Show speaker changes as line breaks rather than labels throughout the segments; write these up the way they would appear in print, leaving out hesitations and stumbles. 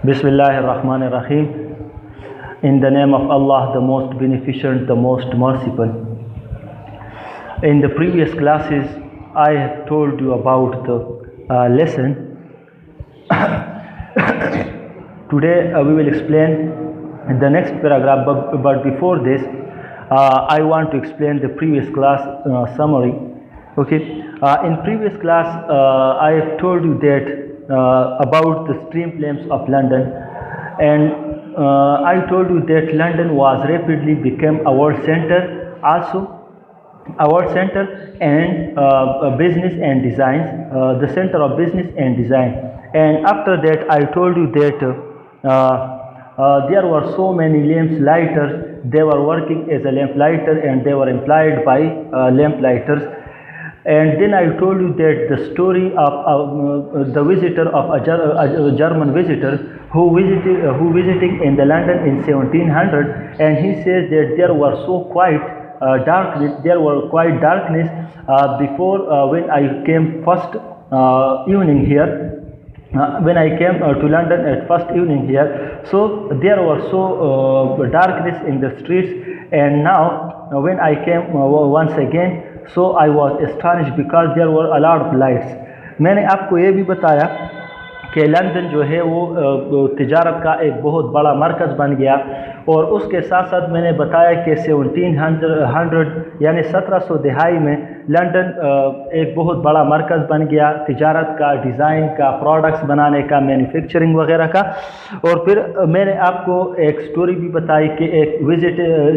Bismillahir Rahmanir Rahim. In the name of Allah, the most beneficent, the most merciful. In the previous classes, I have told you about the lesson. Today we will explain the next paragraph, but before this, I want to explain the previous class summary. Okay. In previous class, I have told you that about the stream flames of London, and I told you that London was rapidly became a world center, also a world center and business and design, the center of business and design. And after that, I told you that there were so many lamplighters. They were working as a lamplighter and they were employed by lamplighters. And then I told you that the story of the visitor of a German visitor who visiting in the London in 1700, and he says that there were so quite darkness. There were quite darkness before when I came first evening here. When I came to London at first evening here, so there was so darkness in the streets, and now when I came once again, so I was astonished because there were a lot of lights. मैंने आपको ये भी बताया कि London जो है वो तिजारत का एक बहुत बड़ा मरकज़ बन गया, और उसके साथ साथ मैंने बताया कि 1700 यानी 1700 दहाई में लंदन एक बहुत बड़ा मरकज़ बन गया तिजारत का, डिज़ाइन का, प्रोडक्ट्स बनाने का, मैन्युफैक्चरिंग वगैरह का। और फिर मैंने आपको एक स्टोरी भी बताई कि एक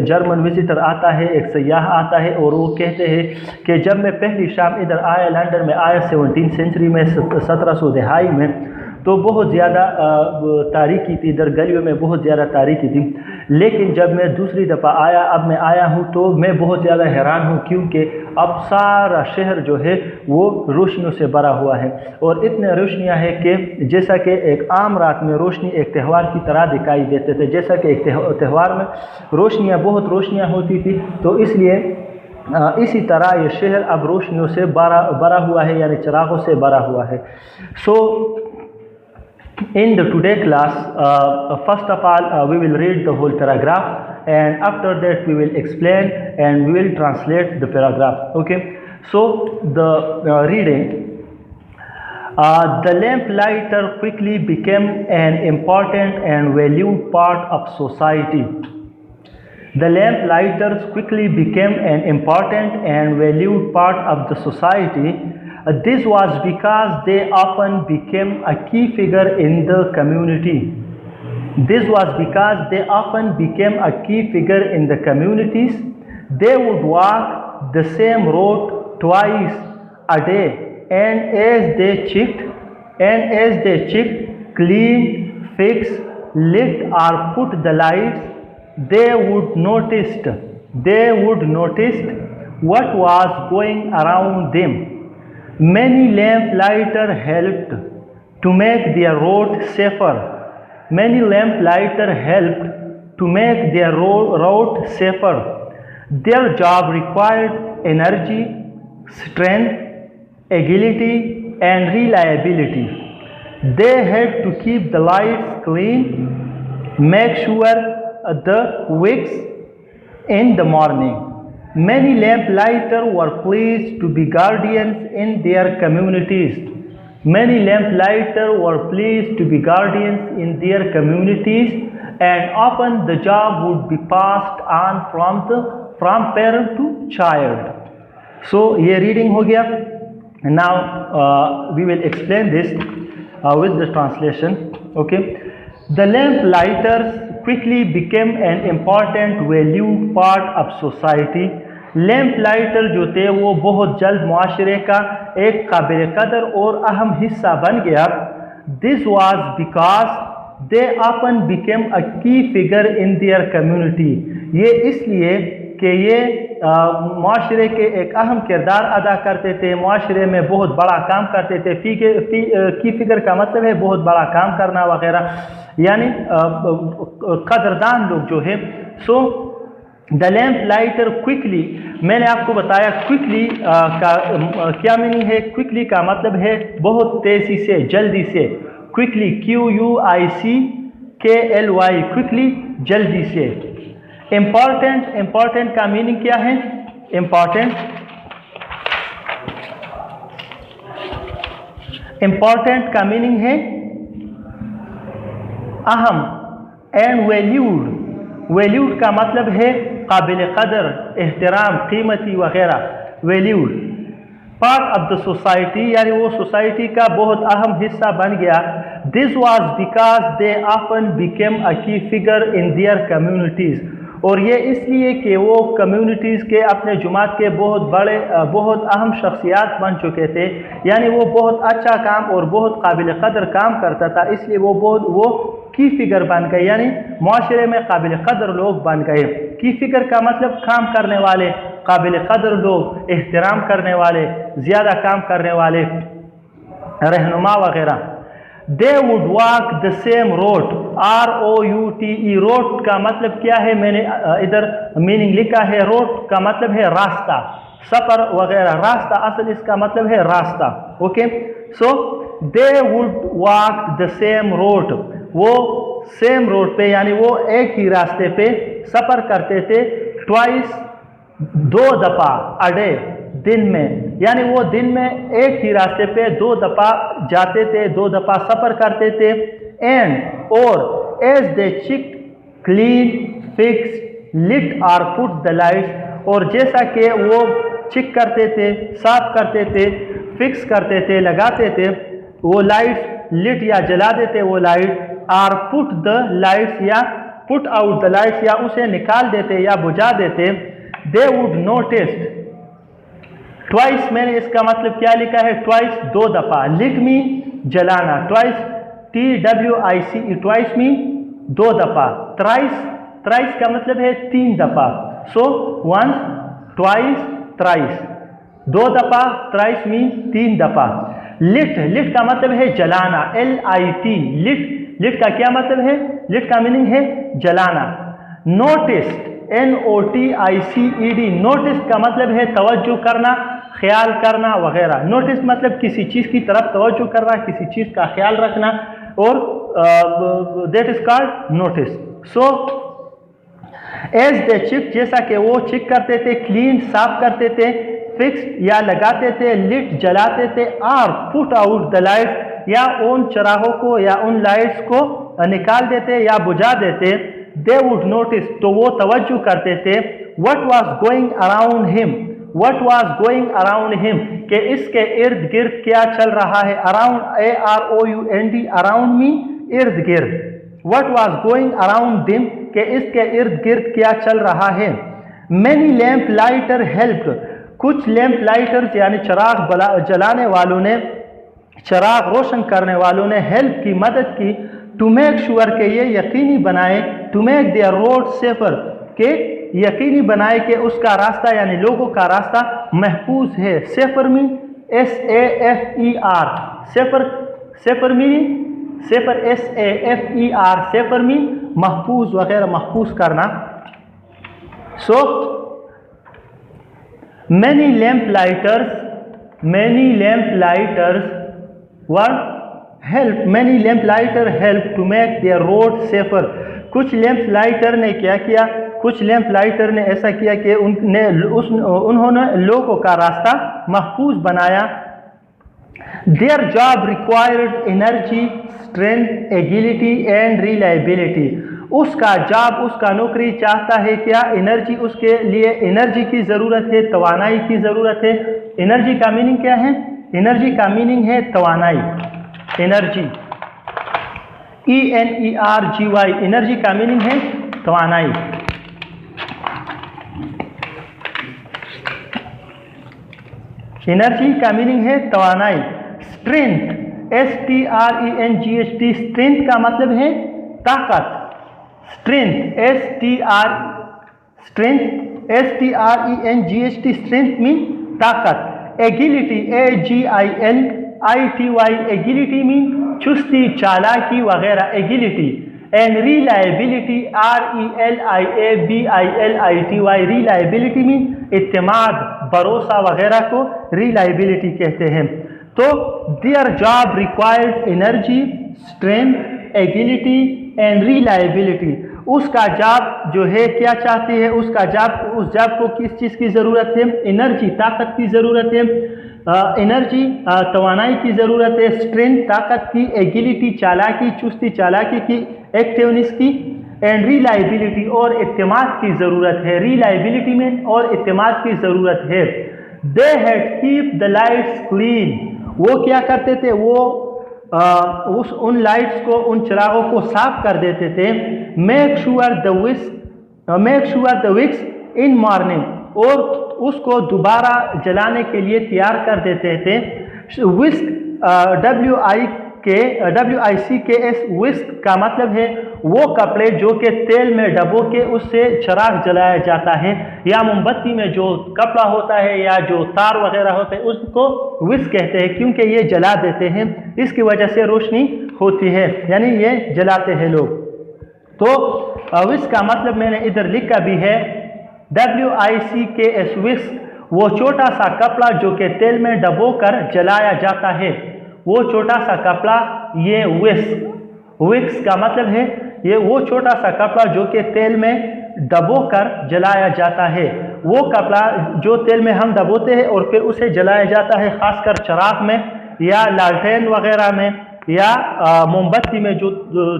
जर्मन विजिटर आता है, एक सयाह आता है, और वो कहते हैं कि जब मैं पहली शाम इधर आया, लंदन में आया 17th सेंचुरी में, 1700 दहाई में, तो बहुत ज़्यादा तारीकी थी, इधर गलियों में बहुत ज़्यादा तारीकी थी। लेकिन जब मैं दूसरी दफ़ा आया, अब मैं आया हूँ, तो मैं बहुत ज़्यादा हैरान हूँ, क्योंकि अब सारा शहर जो है वो रोशनियों से भरा हुआ है, और इतने रोशनियाँ हैं कि जैसा कि एक आम रात में रोशनी एक त्यौहार की तरह दिखाई देते थे, जैसा कि एक त्यौहार में बहुत रोशनियाँ होती थी, तो इसलिए इसी तरह ये शहर अब रोशनियों से भरा हुआ है, यानी चिरागों से भरा हुआ है। In the today class, first of all, we will read the whole paragraph, and after that we will explain and we will translate the paragraph. Okay. So the reading. The lamplighter quickly became an important and valued part of society. The lamplighters quickly became an important and valued part of the society. This was because they often became a key figure in the community. This was because they often became a key figure in the communities. They would walk the same road twice a day, and as they checked, cleaned, fixed, lit or put the lights, they would notice what was going around them. Many lamplighters helped to make their road safer. Many lamplighters helped to make their road safer. Their job required energy, strength, agility, and reliability. They had to keep the lights clean, make sure the wicks in the morning. Many lamplighters were pleased to be guardians in their communities. Many lamplighters were pleased to be guardians in their communities, and often the job would be passed on from parent to child. So, ये reading हो गया. Now we will explain this with the translation. Okay. The lamplighters quickly became an important valued part of society. लैम्पलाइटर जो थे वो बहुत जल्द मुआशरे का एक काबिल कदर और अहम हिस्सा बन गया. This was because they often became a key figure in their community. ये इसलिए कि ये मुआशरे के एक अहम किरदार अदा करते थे, मुआशरे में बहुत बड़ा काम करते थे. की फिगर का मतलब है बहुत बड़ा काम करना वगैरह, यानी कदरदान लोग जो है. सो The lamp lighter quickly, मैंने आपको बताया quickly का क्या मीनिंग है. quickly का मतलब है बहुत तेजी से, जल्दी से. quickly, QUICKLY, quickly, जल्दी से. important का मीनिंग क्या है? important का मीनिंग है अहम. एंड valued का मतलब है काबिल कदर, एहतराम, कीमती वगैरह. valued. Part of the society, यानी वो सोसाइटी का बहुत अहम हिस्सा बन गया. This was because they often became a की फिगर इन देयर कम्युनिटीज़, और ये इसलिए कि वो कम्युनिटीज़ के अपने जुमात के बहुत अहम शख्सियात बन चुके थे. यानी वो बहुत अच्छा काम और बहुत काबिल कदर काम करता था, इसलिए वो की फिगर बन गए, यानी माशरे में काबिल कदर लोग बन गए. की फिगर का मतलब काम करने वाले, काबिल कदर लोग, एहतराम करने वाले, ज़्यादा काम करने वाले, रहनुमा वगैरह. They would walk the same road, ROUTE. Road का मतलब क्या है? मैंने इधर मीनिंग लिखा है. रोड का मतलब है रास्ता, सफ़र वगैरह. रास्ता असल इसका मतलब है रास्ता. Okay, so they would walk the same road, वो सेम रोड पे यानी वो एक ही रास्ते पे सफ़र करते थे. ट्वाइस, 2 दफ़ा, अ डे, दिन में, यानी वो दिन में एक ही रास्ते पे 2 दफ़ा जाते थे, 2 दफ़ा सफ़र करते थे. एंड और as they check clean fix lit or put the lights, और जैसा कि वो चिक करते थे, साफ करते थे, फिक्स करते थे, लगाते थे वो लाइट्स, लिट या जला देते वो light, or put the lights या पुट आउट द लाइट्स या उसे निकाल देते या बुझा देते. They would notice. ट्वाइस, मैंने इसका मतलब क्या लिखा है? ट्वाइस, 2 दफ़ा. लिट मी, जलाना. ट्वाइस, TWICE, ट्वाइस मी, 2 दफ़ा. थ्राइस का मतलब है 3 दफ़ा. सो वंस, ट्वाइस, थ्राइस, 2 दफ़ा, थ्राइस मी, 3 दफ़ा. लिट का मतलब है जलाना, LIT. लिट का क्या मतलब है? लिट का मीनिंग है जलाना. Noticed, NOTICED. नोटिस का मतलब है तवज्जो करना, ख्याल करना वगैरह. नोटिस मतलब किसी चीज़ की तरफ तवज्जो करना, किसी चीज़ का ख्याल रखना, और that is called notice. So as they check, जैसा कि वो चिक करते थे, क्लीन, साफ करते थे, फिक्स या लगाते थे, लिट जलाते थे, or put out the light या उन चराहों को या उन लाइट्स को निकाल देते या बुझा देते. दे वुड नोटिस, तो वो तवज्जो करते थे. What was going around him, कि इसके इर्द गिर्द क्या चल रहा है. अराउंड, AROUND, अराउंड मी, इर्द गिर्द. व्हाट वाज गोइंग अराउंड दिम, कि इसके इर्द गिर्द क्या चल रहा है. मैनी लैंप लाइटर हेल्प, कुछ लैंप लाइटर्स यानी चराग जलाने वालों ने, चराग रोशन करने वालों ने हेल्प की, मदद की. टू मेक श्योर के ये यकीनी बनाए, to make their road safer, के यकीनी बनाए कि उसका रास्ता यानी लोगों का रास्ता महफूज है. Safer mean SAFER, safer mean SAFER, safer mean महफूज वगैरह, महफूज करना. सो many lamp lighters were help to make their road safer. कुछ लैंप लाइटर ने क्या किया? कुछ लैंप लाइटर ने ऐसा किया कि उन्होंने लोगों का रास्ता महफूज बनाया. Their job required energy, strength, agility and reliability. उसका नौकरी चाहता है क्या? एनर्जी, उसके लिए एनर्जी की ज़रूरत है, तवानाई की ज़रूरत है. एनर्जी का मीनिंग क्या है? एनर्जी का मीनिंग है तवानाई, एनर्जी, ENERGY. एनर्जी का मीनिंग है तवानाई. एनर्जी का मीनिंग है तवानाई. स्ट्रेंथ, STRENGT, स्ट्रेंथ का मतलब है ताकत. स्ट्रेंथ, STRENGT, स्ट्रेंथ मीन ताकत. एगिलिटी, AGILITY, एगिलिटी मीन चुस्ती, चालाकी वगैरह. एगिलिटी, and reliability, reliability, reliability mean اعتماد, بھروسہ وغیرہ کو reliability کہتے ہیں. تو their job required energy, strength, agility and reliability. اس کا جاب جو ہے کیا چاہتی ہے, اس جاب کو کس چیز کی ضرورت ہے؟ انرجی, طاقت کی ضرورت ہے, انرجی توانائی کی ضرورت ہے, اسٹرینتھ طاقت کی, ایگیلٹی چالاکی, چستی چالاکی کی, ایکٹیونیس کی, اینڈ ریلائبلٹی اور اعتماد کی ضرورت ہے. ریلائبلٹی میں اور اعتماد کی ضرورت ہے. They had keep the lights clean. وہ کیا کرتے تھے؟ وہ ان لائٹس کو, ان چراغوں کو صاف کر دیتے تھے. Make sure the Vicks in morning, اور اس کو دوبارہ جلانے کے لیے تیار کر دیتے تھے. وسک, WICKS, وسک کا مطلب ہے وہ کپڑے جو کہ تیل میں ڈبو کے اس سے چراغ جلایا جاتا ہے, یا موم بتی میں جو کپڑا ہوتا ہے یا جو تار وغیرہ ہوتا ہے اس کو وسک کہتے ہیں, کیونکہ یہ جلا دیتے ہیں, اس کی وجہ سے روشنی ہوتی ہے, یعنی یہ جلاتے ہیں لوگ. تو وسک کا مطلب میں نے ادھر لکھا بھی ہے WICKS, وسک, وہ چھوٹا سا کپڑا جو کہ تیل میں ڈبو کر جلایا جاتا ہے, وہ چھوٹا سا کپڑا یہ وکس کا مطلب ہے یہ وہ چھوٹا سا کپڑا جو کہ تیل میں ڈبو کر جلایا جاتا ہے. وہ کپڑا جو تیل میں ہم ڈبوتے ہیں اور پھر اسے جلایا جاتا ہے, خاص کر چراغ میں یا لالٹین وغیرہ میں یا موم بتی میں جو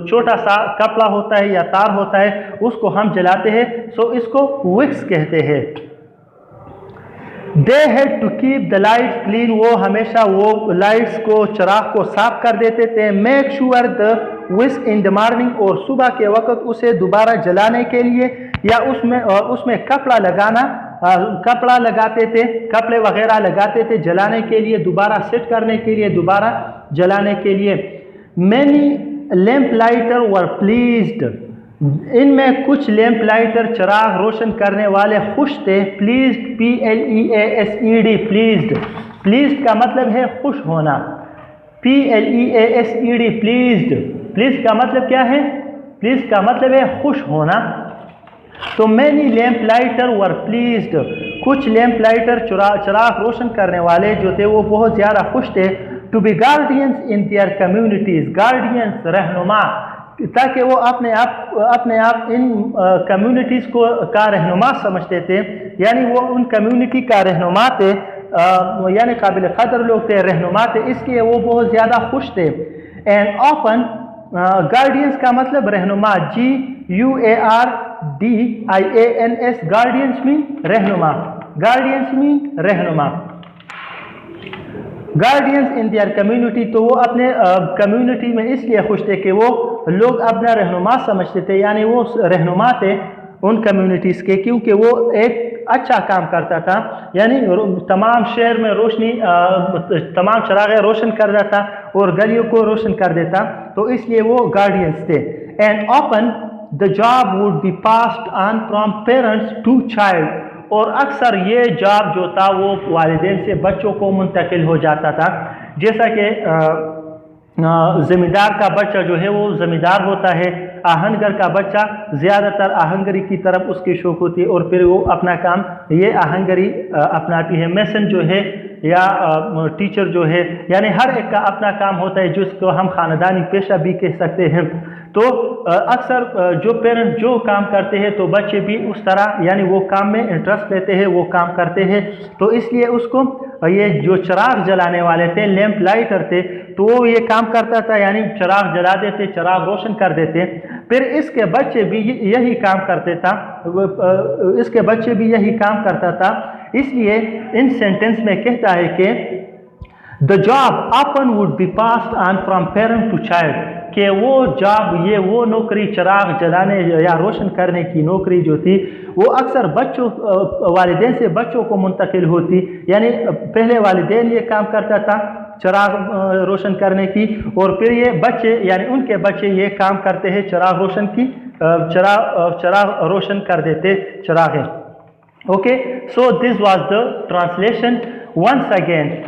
چھوٹا سا کپڑا ہوتا ہے یا تار ہوتا ہے اس کو ہم جلاتے ہیں, سو اس کو وکس کہتے ہیں. They had to keep the light clean, وہ ہمیشہ وہ لائٹس کو, چراغ کو صاف کر دیتے تھے. Make sure the Vesak in the morning, اور صبح کے وقت اسے دوبارہ جلانے کے لیے یا اس میں کپڑا لگاتے تھے, کپڑے وغیرہ لگاتے تھے جلانے کے لیے, دوبارہ سیٹ کرنے کے لیے, دوبارہ جلانے کے لیے. مینی لیمپ لائٹر ور پلیزڈ, ان میں کچھ لیمپ لائٹر چراغ روشن کرنے والے خوش تھے. پلیزڈ, PLEASED, پلیزڈ کا مطلب ہے خوش ہونا. PLEASED, پلیزڈ کا مطلب کیا ہے؟ پلیزڈ کا مطلب ہے خوش ہونا. تو مینی لیمپ لائٹر ور پلیزڈ, کچھ لیمپ لائٹر چراغ روشن کرنے والے جو تھے وہ بہت زیادہ خوش تھے. To be guardians in their communities, guardians رہنما, تاکہ وہ اپنے آپ ان کمیونٹیز کا رہنما سمجھتے تھے, یعنی وہ ان کمیونٹی کا رہنما تھے, یعنی قابل قدر لوگ تھے, رہنما تھے, اس لیے وہ بہت زیادہ خوش تھے. اینڈ آفن, گارڈینس کا مطلب رہنما, GUARDIANS, گارڈینس مین رہنما, گارڈینس ان دیئر کمیونٹی, تو وہ اپنے کمیونٹی میں اس لیے خوش تھے کہ وہ لوگ اپنا رہنما سمجھتے تھے, یعنی وہ رہنما تھے ان کمیونٹیز کے, کیونکہ وہ ایک اچھا کام کرتا تھا, یعنی تمام شہر میں روشنی, تمام چراغیں روشن کر دیتا اور گلیوں کو روشن کر دیتا, تو اس لیے وہ گارڈینس تھے. And often the job would be passed on from parents to child, اور اکثر یہ جاب جو تھا وہ والدین سے بچوں کو منتقل ہو جاتا تھا. جیسا کہ زمیندار کا بچہ جو ہے وہ زمیندار ہوتا ہے, آہنگر کا بچہ زیادہ تر آہنگری کی طرف اس کی شوق ہوتی ہے اور پھر وہ اپنا کام یہ آہنگری اپناتی ہے. میسن جو ہے یا ٹیچر جو ہے, یعنی ہر ایک کا اپنا کام ہوتا ہے جس کو ہم خاندانی پیشہ بھی کہہ سکتے ہیں. تو اکثر جو پیرنٹ جو کام کرتے ہیں تو بچے بھی اس طرح, یعنی وہ کام میں انٹرسٹ لیتے ہیں, وہ کام کرتے ہیں. تو اس لیے اس کو یہ جو چراغ جلانے والے تھے, لیمپ لائٹر تھے, تو وہ یہ کام کرتا تھا, یعنی چراغ جلا دیتے, چراغ روشن کر دیتے. پھر اس کے بچے بھی یہی کام کرتا تھا, اس لیے ان سینٹنس میں کہتا ہے کہ the job often would be passed on from parent to child, کہ وہ جاب, یہ وہ نوکری چراغ جلانے یا روشن کرنے کی نوکری جو تھی وہ اکثر والدین سے بچوں کو منتقل ہوتی, یعنی پہلے والدین یہ کام کرتا تھا چراغ روشن کرنے کی, اور پھر یہ بچے, یعنی ان کے بچے یہ کام کرتے ہیں چراغ روشن کر دیتے چراغیں. Okay, so this was the translation. Once again,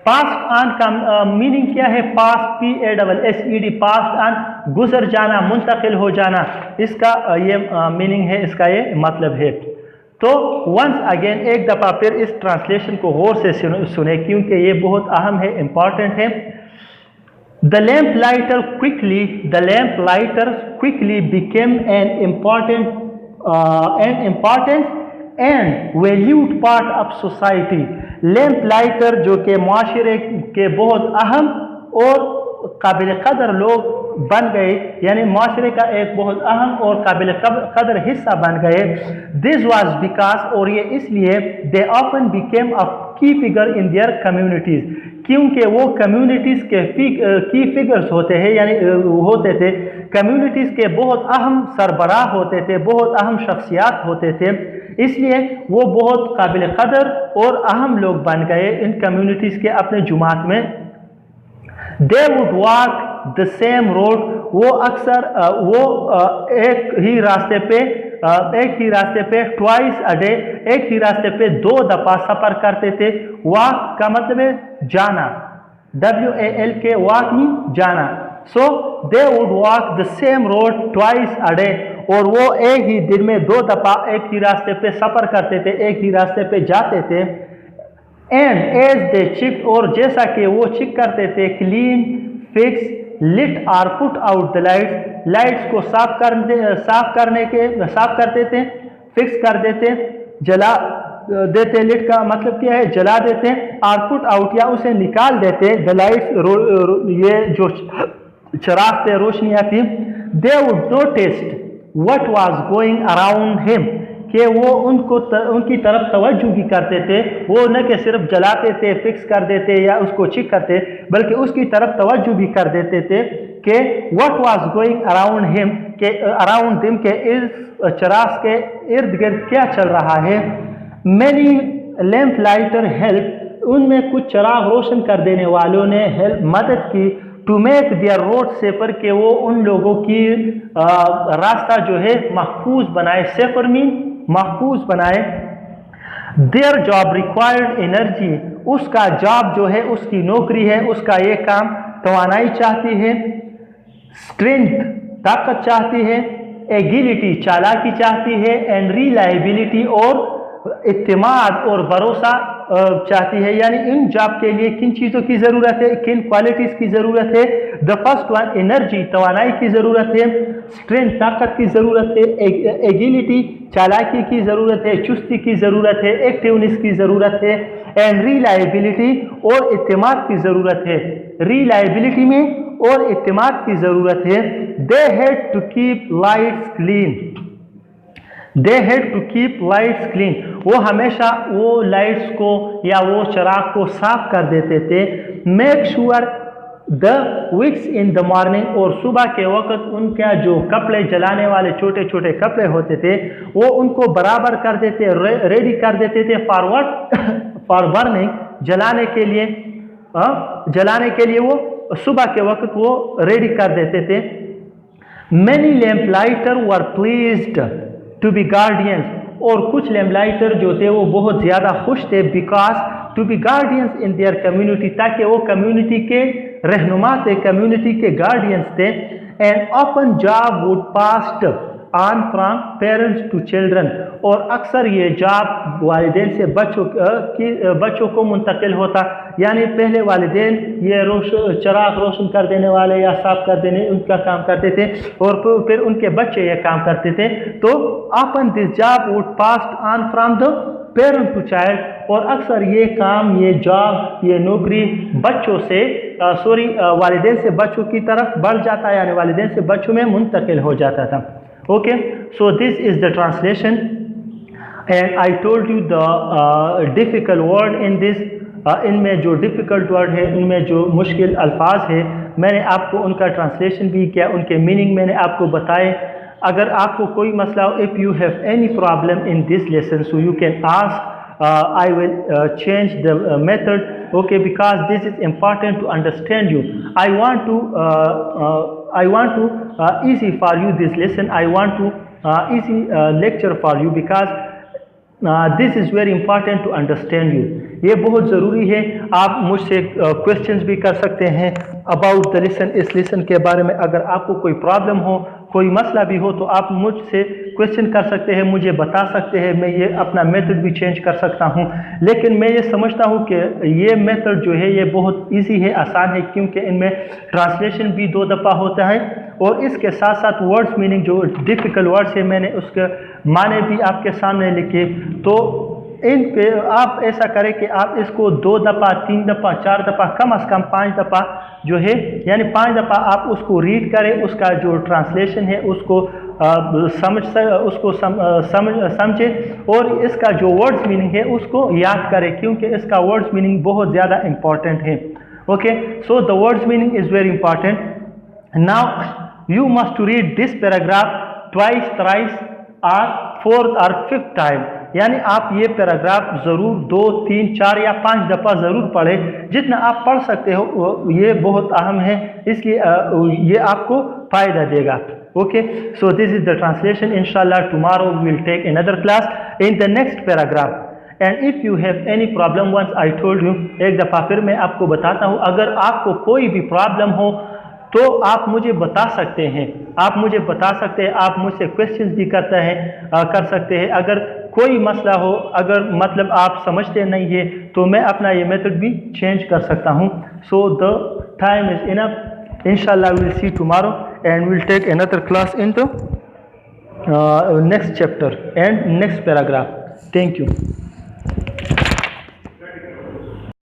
past on का मीनिंग क्या है? पास्ट PASSED, पास्ट ऑन गुजर जाना, मुंतकिल हो जाना, इसका ये मीनिंग है, इसका ये मतलब है। तो वंस अगेन एक दफ़ा फिर इस ट्रांसलेशन को गौर से सुने क्योंकि ये बहुत अहम है, इम्पॉर्टेंट है। The lamplighter quickly became an important and valued part of society. लैम्पलाइटर जो कि माशरे के बहुत अहम और काबिल कदर लोग बन गए, यानी माशरे का एक बहुत अहम और काबिल कदर हिस्सा बन गए। दिस वाज बिकॉज, और ये इसलिए, दे ऑफन बिकेम अ की फिगर इन देयर कम्युनिटीज़, क्योंकि वो कम्युनिटीज़ के की फिगर्स होते हैं, यानी होते थे, कम्युनिटीज़ के बहुत अहम सरबराह होते थे, बहुत अहम शख्सियात होते थे, इसलिए वो बहुत काबिल कदर और अहम लोग बन गए इन कम्युनिटीज़ के अपने जुमात में। दे would walk the same road, वो अक्सर एक ही रास्ते पे ट्वाइस अ डे, एक ही रास्ते पे 2 दफ़ा सफ़र करते थे। वॉक का मतलब है जाना, WALK, वॉक मीन जाना। So they would walk the same road twice a day, और वो एक ही दिन में 2 दफ़ा एक ही रास्ते पे सफ़र करते थे, एक ही रास्ते पे जाते थे। एंड एज दे चिक, और जैसा कि वो चिक करते थे, क्लीन, फिक्स, लिट और पुट आउट द लाइट्स को साफ करते थे, फिक्स कर देते, जला देते। लिट का मतलब क्या है? जला देते, और पुट आउट या उसे निकाल देते द लाइट्स, ये जो चराग पे रोशनियाँ थी। They would noticed what was going around him, कि वो उनकी तरफ तवज्जो भी करते थे, वो न कि सिर्फ जलाते थे, फिक्स कर देते या उसको चिक करते, बल्कि उसकी तरफ तवज्जो भी कर देते थे कि what was going around him, के अराउंड हिम, के इस चराग के इर्द गिर्द क्या चल रहा है। मैनी लैम्प लाइटर हेल्प, उनमें कुछ चराग रोशन कर देने वालों ने मदद की, to make their road safer, के वो उन लोगों की रास्ता जो है महफूज बनाए, सेफर मीन महफूज बनाए। देयर जॉब रिक्वायर्ड एनर्जी, उसका जॉब जो है, उसकी नौकरी है, उसका ये काम तवानाई चाहती है, स्ट्रेंथ ताकत चाहती है, एगिलिटी चालाकी चाहती है, एंड रिलायबिलिटी और इत्तेमाद और भरोसा चाहती है। यानी इन जॉब के लिए किन चीज़ों की ज़रूरत है, किन क्वालिटीज़ की ज़रूरत है? द फर्स्ट वन एनर्जी, तवानाई की ज़रूरत है, स्ट्रेंथ ताकत की ज़रूरत है, एगिलिटी चालाकी की ज़रूरत है, चुस्ती की ज़रूरत है, एक्टिवनेस की ज़रूरत है, एंड रिलायबिलिटी और इत्तेमाद की ज़रूरत है। रिलायबिलिटी में और इत्तेमाद की ज़रूरत है। They had to keep lights clean, they had to keep lights clean, वो हमेशा वो लाइट्स को या वो चराग को साफ कर देते थे। Make sure the wicks in the morning, और सुबह के वक्त उनका जो कपड़े जलाने वाले छोटे छोटे कपड़े होते थे, वो उनको बराबर कर देते, रेडी कर देते थे फॉर बर्निंग, जलाने के लिए वो सुबह के वक्त वो रेडी कर देते थे। Many lamp lighter were pleased to be guardians, और कुछ लैम्पलाइटर जो थे वो बहुत ज़्यादा खुश थे, because to be guardians in their community, ताकि वो कम्युनिटी के रहनुमा थे, कम्युनिटी के गार्डियंस थे। And often job would passed on from parents to children, और अक्सर ये जॉब वालिदैन से बच्चों को मुंतकिल होता, यानी पहले वालिदैन ये चराग रोशन कर देने वाले या साफ कर देने उनका काम करते थे, और फिर उनके बच्चे ये काम करते थे। तो often this job would passed on from the parent to child, और अक्सर ये काम, ये जॉब, ये नौकरी बच्चों से वालिदैन से बच्चों की तरफ बढ़ जाता, यानी वालिदैन से बच्चों में मुंतकिल हो जाता था। Okay, so this is the translation, and I told you the difficult word in this. इनमें जो difficult word है, इनमें जो मुश्किल अल्फाज है, मैंने आपको उनका translation भी किया, उनके meaning मैंने आपको बताए। अगर आपको कोई मसला हो, if you have any problem in this lesson, so you can ask. I will change the method, okay, because this is important to understand you. I want to easy for you this lesson. I want to easy lecture for you, because this is very important to understand you. ये बहुत ज़रूरी है। आप मुझसे questions भी कर सकते हैं अबाउट द लेसन, इस लेसन के बारे में। अगर आपको कोई प्रॉब्लम हो, कोई मसला भी हो, तो आप मुझसे क्वेश्चन कर सकते हैं, मुझे बता सकते हैं। मैं ये अपना मेथड भी चेंज कर सकता हूँ, लेकिन मैं ये समझता हूँ कि ये मेथड जो है ये बहुत इजी है, आसान है, क्योंकि इनमें ट्रांसलेशन भी 2 दफ़ा होता है और इसके साथ साथ वर्ड्स मीनिंग, जो डिफ़िकल्ट वर्ड्स है मैंने उसके माने भी आपके सामने लिखे। तो इन पे आप ऐसा करें कि आप इसको 2 दफ़ा, 3 दफ़ा, 4 दफ़ा, कम से कम 5 दफ़ा जो है, यानी 5 दफ़ा आप उसको रीड करें, उसका जो ट्रांसलेशन है उसको समझें और इसका जो वर्ड्स मीनिंग है उसको याद करें, क्योंकि इसका वर्ड्स मीनिंग बहुत ज़्यादा इम्पॉर्टेंट है। Okay, so the words meaning is very important. Now you must to read this paragraph twice, thrice और 4th और 5th टाइम, यानी आप ये पैराग्राफ ज़रूर 2, 3, 4 या 5 दफ़ा ज़रूर पढ़ें। जितना आप पढ़ सकते हो ये बहुत अहम है, इसलिए ये आपको फ़ायदा देगा। Okay, so this is the translation. Inshallah, tomorrow we will take another class in the next paragraph. And if you have any problem, once I told you, एक दफ़ा फिर मैं आपको बताता हूँ, अगर आपको कोई भी प्रॉब्लम हो तो आप मुझे बता सकते हैं, आप मुझे बता सकते हैं, आप मुझसे क्वेश्चंस भी कर सकते हैं। अगर कोई मसला हो, अगर मतलब आप समझते नहीं है, तो मैं अपना ये मेथड भी चेंज कर सकता हूँ। So the time is enough. Inshallah, we will see tomorrow and we'll take another class in the next chapter and next paragraph. Thank you.